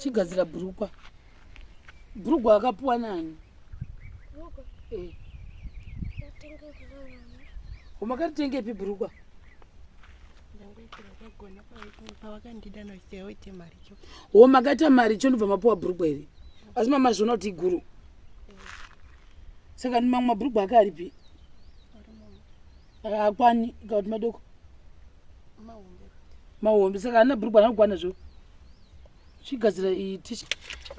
chigadzira bhurukwa. Bhurukwa akapuwa nani? Umakatitengepi bhurukwa? Makaita mari chonobva mapuwa bhurukwa iri. Asi mamazviona kuti iguru. Saka mamwe mabhurukwa ake aripi? Hakwani kuti madoko. Mahombe saka ana bhurukwa anokwana zvo. Chigadzira tichi.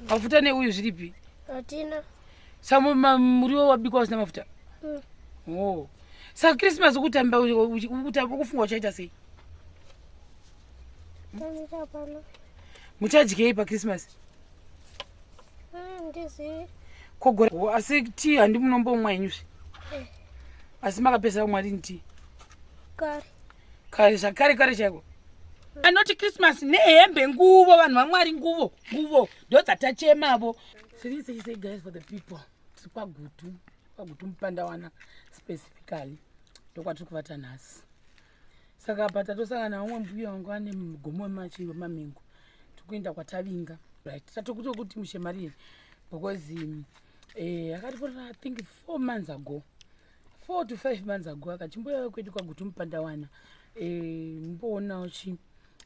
Mafuta neuyu zviripi? Hatina. Saka muriwo wabikwa usina mafuta? Oh. Saka Christmas ukutamba ukufunga uchaita sei? Muchadyei pa Christmas? Ndizivi. Kogora asi tea handi munombomwa inyuzi. Asi makapesa kumwa rini tea? Kare zvakare chaiko. Anoti Christmas nehembe nguvo vanhu vamwari nguvo ndo dzatachemavo. Say guys for the people. Tiri kwagutu mupandawana specifically. Ndokwatiri kuvata nhasi. Saka apa tatosangana vamwe mbuya vangu ane mugomo wemamengo. Tikuenda kwatavinga. Right. Tatokuto kuti mushemari because akatifonera I think 4 months ago. 4 to 5 months ago akachimboya kwedu kwagutu mupandawana. Mboonawo chi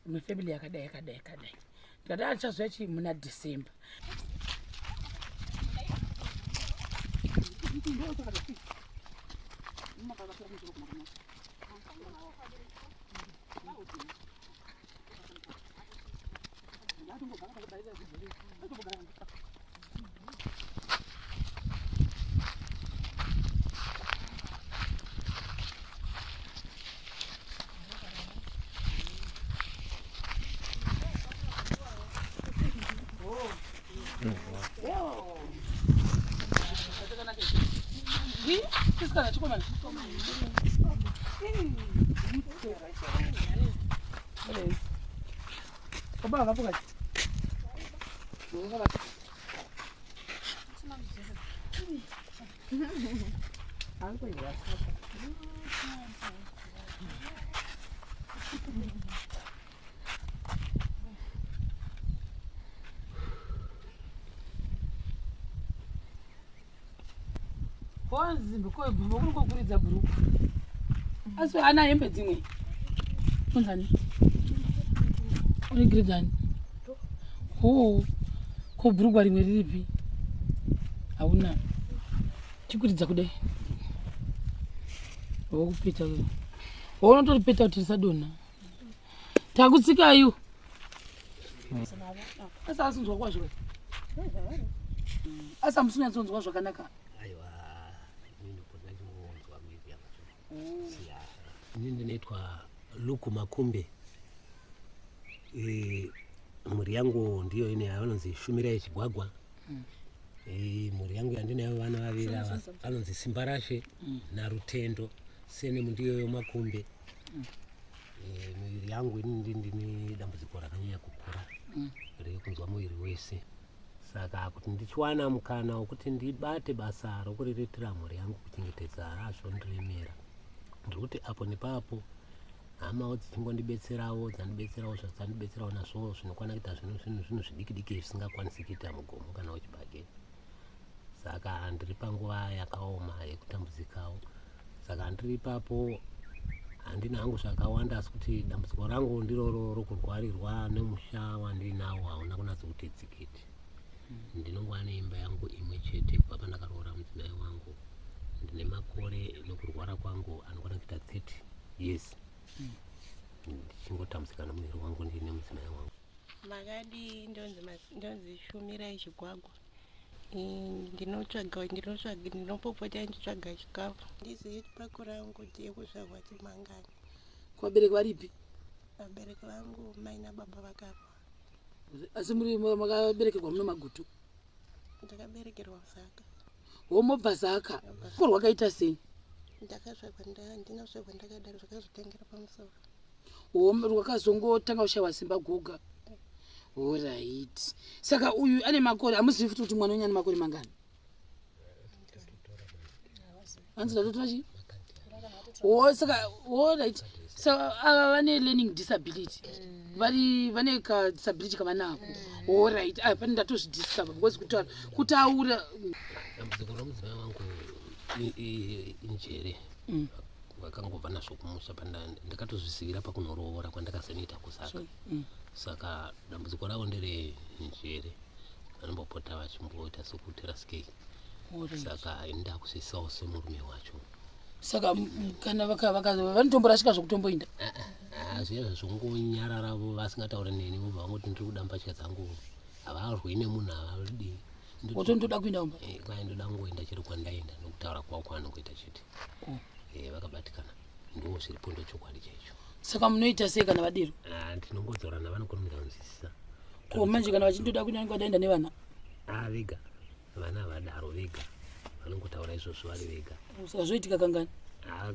mufamily yakadai. Ndikati achazouya chi muna December. Zimbe ko bhuku kokuridza bhuruku. Asi ana hembe dzimwe. Unzani? Unigridani? Oh. Ko bhuruku rimwe riripi? Hauna. Chikuridza kudai. Wokupita wewe. Unotoripeta kuti risadonha. Takutsika yu. Asa asinzwa kwazvo. Asa musinyatsonzwa zvakanaka. Nini naitwa Luku Makumbe. Muri yangu ndiyo ine anonzi Shumira yechigwagwa. Muri yangu yandinayo vana vaviri anonzi Simbarashe na Rutendo. Sene ndiyo Makumbe. Muri yangu ndini dambudziko rakanyanya kukura. Riri kunzwa muviri wese. Saka kuti ndichiwana mukana wekuti ndibate basa rokuriritira mhuri yangu kuchengetedza azvondiremera. Ndikuti apo nepapo hamawo dzichingondibetserawo zvadzandibetserawo nazvo zvinokwana kuita zvinhu zvidiki zvisingakwanisi kuita mugomo kana wechibage. Saka ndiri panguva yakaoma yekutambudzikawo. Saka ndiri ipapo handina hangu zvakawanda asi kuti dambudziko rangu ndiroro rokurwarirwa nemusha wandinawo hauna kunatsokuti tsikiti. Ndinongwa neimba yangu imwe chete kubva pandakaroora mudzimai wangu. Ndine makore nokurwara kwangu anokwana kuita 30 years. Ndichingotambudzika nomuviri wangu ndine mudzimai wangu. Magadi ndonzi Shumira yechigwagwa. Ndinopopota ndichitsvaga chikafu. Ndizive chipako rangu ndiyekuzvarwa chimangani. Vabereki varipi? Vabereki vangu mai nababa vakafa. Asi muri makaberekerwa muno Magutu? Ndakaberekerwa Zaka. Womobva Zaka? Ko rwakaita sei? Ndinasvekwa ndakadaro zvakazotengera pamusoro. Rwakazongotanga kushayiwa simba goga. Alright. Saka uyu ane makore amuzivi futi kuti mwana wenyu ane makore mangani? Anzi ndatotora chi? Oh saka all right. So vane learning disability. Vane ka disability kama nako. All right. Pani ndatozvidiscover because kutaura dambudziko romudzimai wangu injere vakangobva nazvo kumusha ndakatozvisivira pakunorovora kwandakazenoita kusaka saka dambudziko ravo ndere njere vanombopota vachimboita sokuteraskei saka ndakusvisawo semurume wacho saka kana vanotomborasika zvokutomboinda zviya zvongonyararavo vasingataura neni vobva vangoti ndiri kuda mbatya dzangu havarwi nemunhu havaridi wotondoda kuinda umba kwai ndoda ngoenda chiri kwandaenda nokutaura kwavo kwavanongoita chete vakabatikana ndo zviripo ndochokwadi chaicho saka munoita sei kana vadiro ndinongodzora navanokurumidza kunzwisisa ko manje kana vachindoda kuinda kwadaenda nevana vega vana vadaro vega vanongotaura izvozvo vari vega saka zvoitika kangani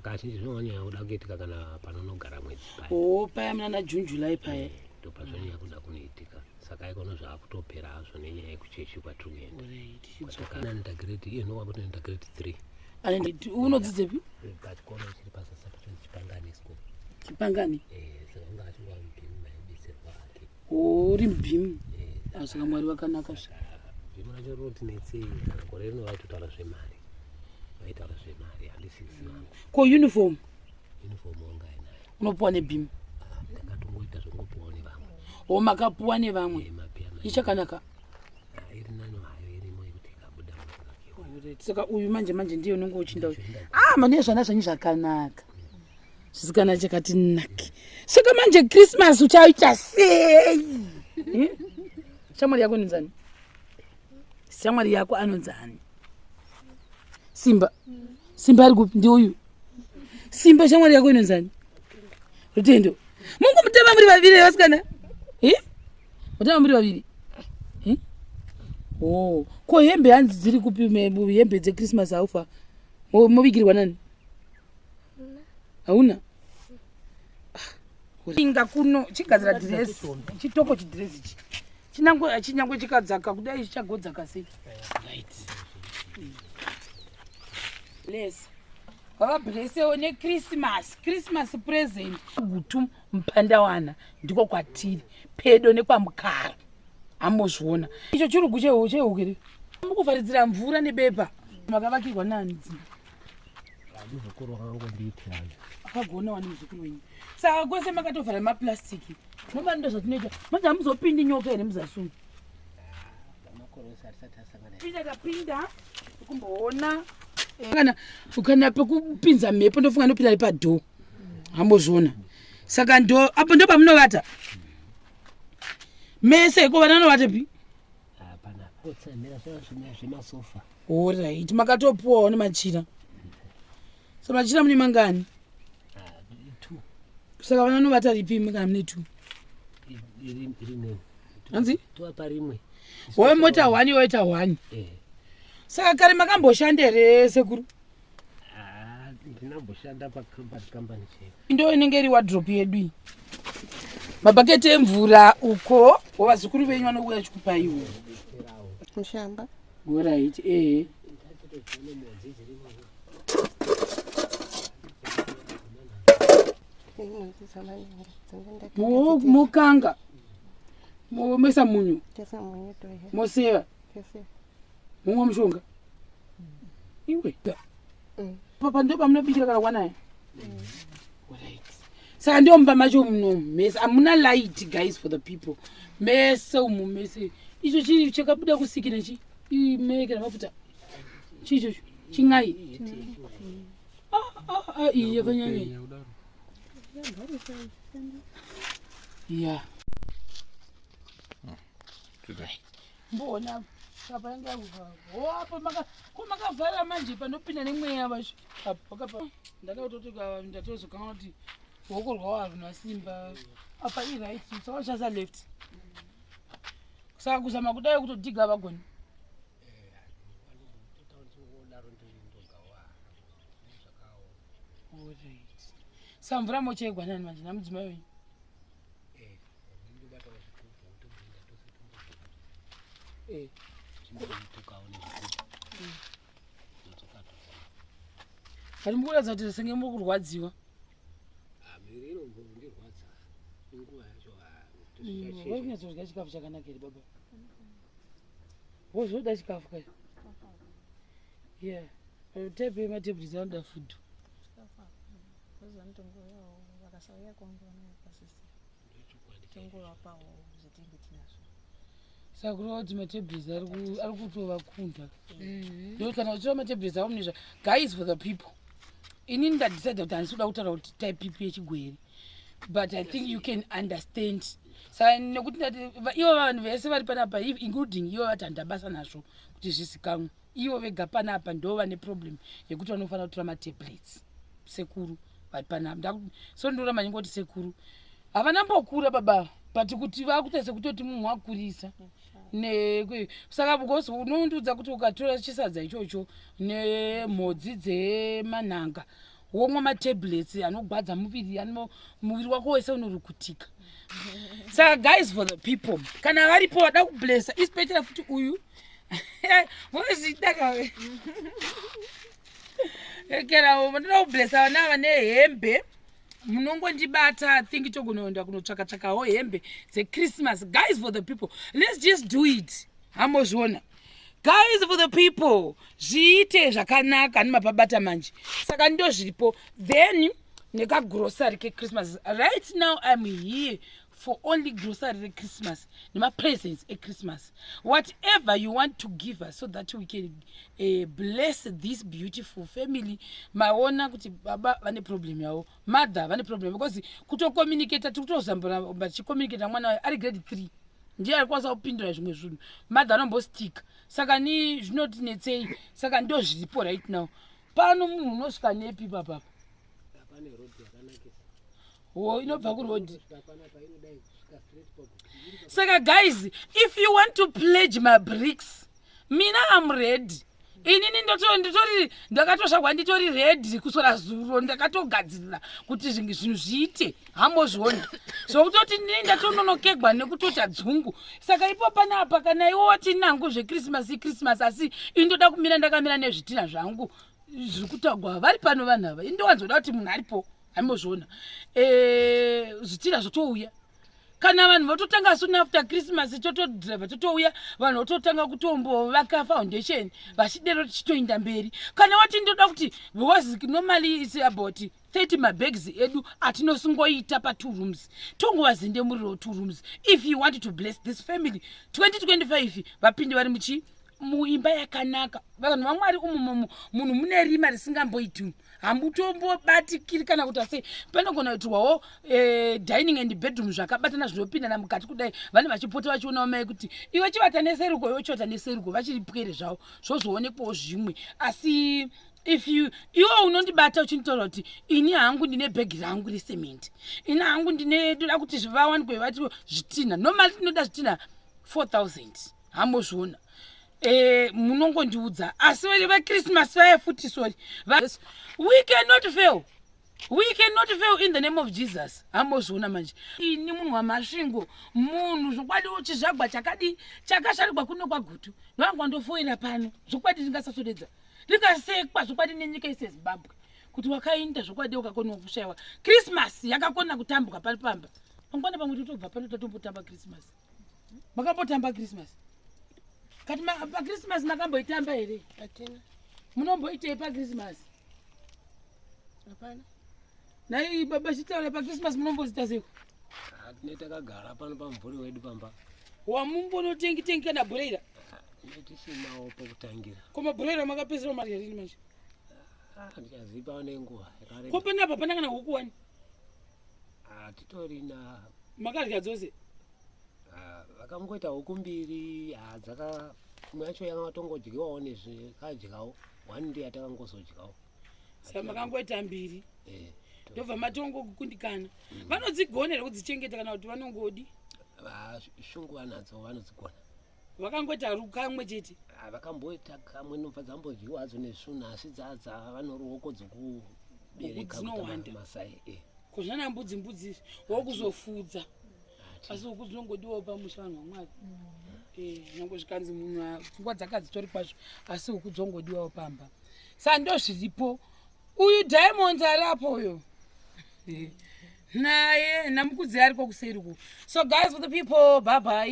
kazhinji zvinonyanya kuda kuitika kana panonogara mwedzi paya muna naJune paya ndo pazvonyanya kuda kunoitika saka ikono zvakutopera hazvo nenyaya yekuchechi kwatiri kuenda ndagrade iye ndokwamboti ndagrade 3 unodzidzepi pachikoro chiri pasasapa chipangani school chipangani saka unga achingwa mubhimu maibetserwa ake uri mubhimu saka mwari vakanaka bhimu racho roti netsei kana gore rino vaitotaura zvemari handisisina ko uniform wanga inayo unopuwa nebhimu ndakatongoita zvongopuwawo nevamwe makapuwa nevamwe ichakanaka iri nani hayo irimo yekuti ikabuda munakiwa saka uyu manje ndiye unenge uchinda uyu mane zvana zvanyu zvakanaka zvisikana chakati naki saka manje Christmas uchaita sei shamwari yako inonzani shamwari yako anonzani Simba ari kupi ndiuyu Simba shamwari yako inonzani Rutendo mungu mutema muri vaviri vasikana mutema muri vaviri ko hembe hanzi dziri kupi hembe dzeChristmas aufa muvigirwa nani hauna inga kuno chigadzira dress chitoko chidress ichi chinyangwe chikadzaka kudai chichagodzaka sei right bless vavablessewo nechristmas present gutu mupandawana ndiko kwatiri pedo nekwamukara ambozviona icho chirugu chehukiri mukuvharidzira mvura nebepa makavakirwa nani dzimba muzukuru wakangondiitirana akagona wani muzukuru wenyu saka kwese makatovhara maplastiki noba ndo zvatinoita manje hamuzopindi nyoka here muzasuni pinda kapinda kumboona kana pekupinza mhepo ndofunga ndopinda nepadho hambozviona saka apo ndo pamunovata mese ko vana novata pi zvemasofa alright makatopuwawo nemachira so machira mune mangani saka vana novata ripi kana mune 2 hanzi toapa rimwe wowe mota 1 woita 1 saka kare makamboshanda here sekuru ndinamboshanda pakambani cheko ndo inenge iri wardrobe yedu iyi mabhaketi emvura uko wavazukuru venyu vanouya chikupaiwo mushamba alright mukanga mesa munyu moseva mumwe mushonga iwe papa ndo pamunobikira kana kwanaya saka ndio mba macho muno mese amuna light guys for the people mese umu mese icho chiri chakabuda kusikira chi imeke mafuta chicho chingai iye kanyanya yeah mbona papa yanga hapo makavhara manje panopinda nemweya vacho apo ndakatoti ndatozokanwa kuti ruoko rwawo haruna simba apa iright saka chasa left saka kuzama kudai kutodhiga vagoni saka mvura mochaigwa nani manje namudzimai wenyu Ari mukuratidza kuti senge muri kurwadziwa. Miri inombondirwadza inguva yacho Wainyatsorya chikafu chakanaka here baba? Wozoda chikafu kai? Yeah. Type matebhurisi anoda food. Saka kureva kuti matebhurisi ari kutovakunda. Ndokuti kana uchitora matebhurisi avo munezva. Guys for the people. Ini ndadecide kuti handisi kuda kutaura kuti type ipi yechigwere. But I think you can understand. Saka nekuti ivo vanhu vese vari panapa including ivo vati handabasa nazvo kuti zvisikamwe. Ivo vega panapa ndo vane problem yekuti vanofanira kutora matablets. Sekuru vari panapa. So ndinoda manyingoti sekuru. Havana mbokura baba. But kuti vakuita sekutoti munhu wakurisa. Saka because unondudza kuti ukatora chisadza ichocho nemhodzi dzemanhanga womwa matablets anogwadza muviri wako wese unorukutika. Saka guys for the people kana varipo vada kublessa especially futi uyu vozvitaka ekera vanoda kublessa vana vane hembe munongondibata I think togonoenda kunotsvaka-tsvakawo hembe dzeChristmas. Guys for the people, let's just do it. Hamozviona guys for the people, zviite zvakanaka nemapabata manje. Saka ndo zviripo then nekagrocery keChristmas. Right now I'm here for only grocery reChristmas nemapresents eChristmas. Whatever you want to give us so that we can bless this beautiful family. Maona kuti baba vane problem yavo, mother vane problem because kutocommunicate tikutozambura vachicommunicate mwana ari grade 3 ndiye alikwanisa kupindura zvimwe zvinhu, mother anombostika. Saka ni zvinotinetsei. Saka ndo zviripo right now. Pano munhu unosvika nepi papa? Inobva kuroad. Saka guys, if you want to pledge my bricks, mina I'm ready. Inini ndakatosvakwa nditori ready kusora zuro ndakatogadzirira kuti zvinhu zviite. Hambozviona zvokutoti ndini ndatononokegwa nekutoti adzungu. Saka ipo panapa kana iwo wati nangu zveChristmas asi indoda kumira ndakamira nezvitina zvangu zviri kutagwa vari pano vanhu ava. Indowanzoda kuti munhu aripo. Hambozviona zvitina zvotouya. Kana vanhu vototanga soon after Christmas totodrive totouya vanhu vototanga kutombovaka foundation vachidero tichitoenda mberi. Kana wati ndoda kuti because normally it's about 30 mabags edu atinosungoita pa2 rooms tongowazinde muriro 2 rooms. If you want to bless this family 2025 vapinde vari muimba yakanaka. Vanhu vamwe vari umu munhu mune rima risingamboiti hamutombobatikiri kana kuti sei panogona kuitwawo dining and bedroom zvakabatana zvinopindana mukati kudai vane vachipota vachiona mai kuti iwe chivata neseruko iwe chivata neseruko vachiripwere zvavo zvozoonekwawo zvimwe. Asi if iwe unondibata uchinitaura kuti ini hangu ndine bhegi rangu resemende, ini hangu ndoda kuti zvivawanikwe vati zvitina normally tinoda zvitina 4000. Hambozviona munongondiudza asi veChristmas vaya futi sorry we cannot fail in the name of Jesus. Hambozviona manje ini munhu wamasvingo munhu zvokwadi uchizvagwa chakasharigwa kuno kwagutu ndoangandofoira pano zvokwadi ndingasatodedza ndingasekwa zvokwadi nenyika yeZimbabwe kuti wakainda zvokwadi ukakona kushayiwa. Christmas yakakona kutambuka pari pamba mangwana pamwe totobva pano tatombotamba Christmas. Makambotamba Christmas kati paChristmas makamboitamba here? Hatina. Munomboitei paChristmas? Hapana. Nai baba chitaura paChristmas munombozita seko? Tine takagara pano pamvuri wedu pamba. Wamumbonotengi kana bhureira? Tisinawo pokutangira. Koma bhureira makapesera mari yarini manje? Ndichazipa nenguva yakareba. Ko panapa pana kana huku wani? Titorina. Makarya dzose? Vakangoita huku mbiri dzaka imwe yacho yakatongodyiwawo nezvikadyawo 1 ndiye atakangozodyawo. Saka makangoita mbiri ndobva matongokundikana. Vanodzigona here kudzichengeta kana kuti vanongodi? Shungu vanadzo vanodzigona. Vakangoita kamwe chete? Vakamboita kamwe nobva dzambodyiwa hadzo nezvinhu asi dzadza vane ruoko dzokubereka masai. Kuzvana mbudzi wokuzofudza. Asi huku dzinongodiwawo pamusha vanhu vaMwari. Nyange zvikanzi munhu pfungwa dzakadzitori kwazvo asi huku dzongodiwawo pamba. Saka ndo zviripo uyu Diamond ari apo uyo naye namukudzi ari kokuseri ku. So guys, for the people, bye bye.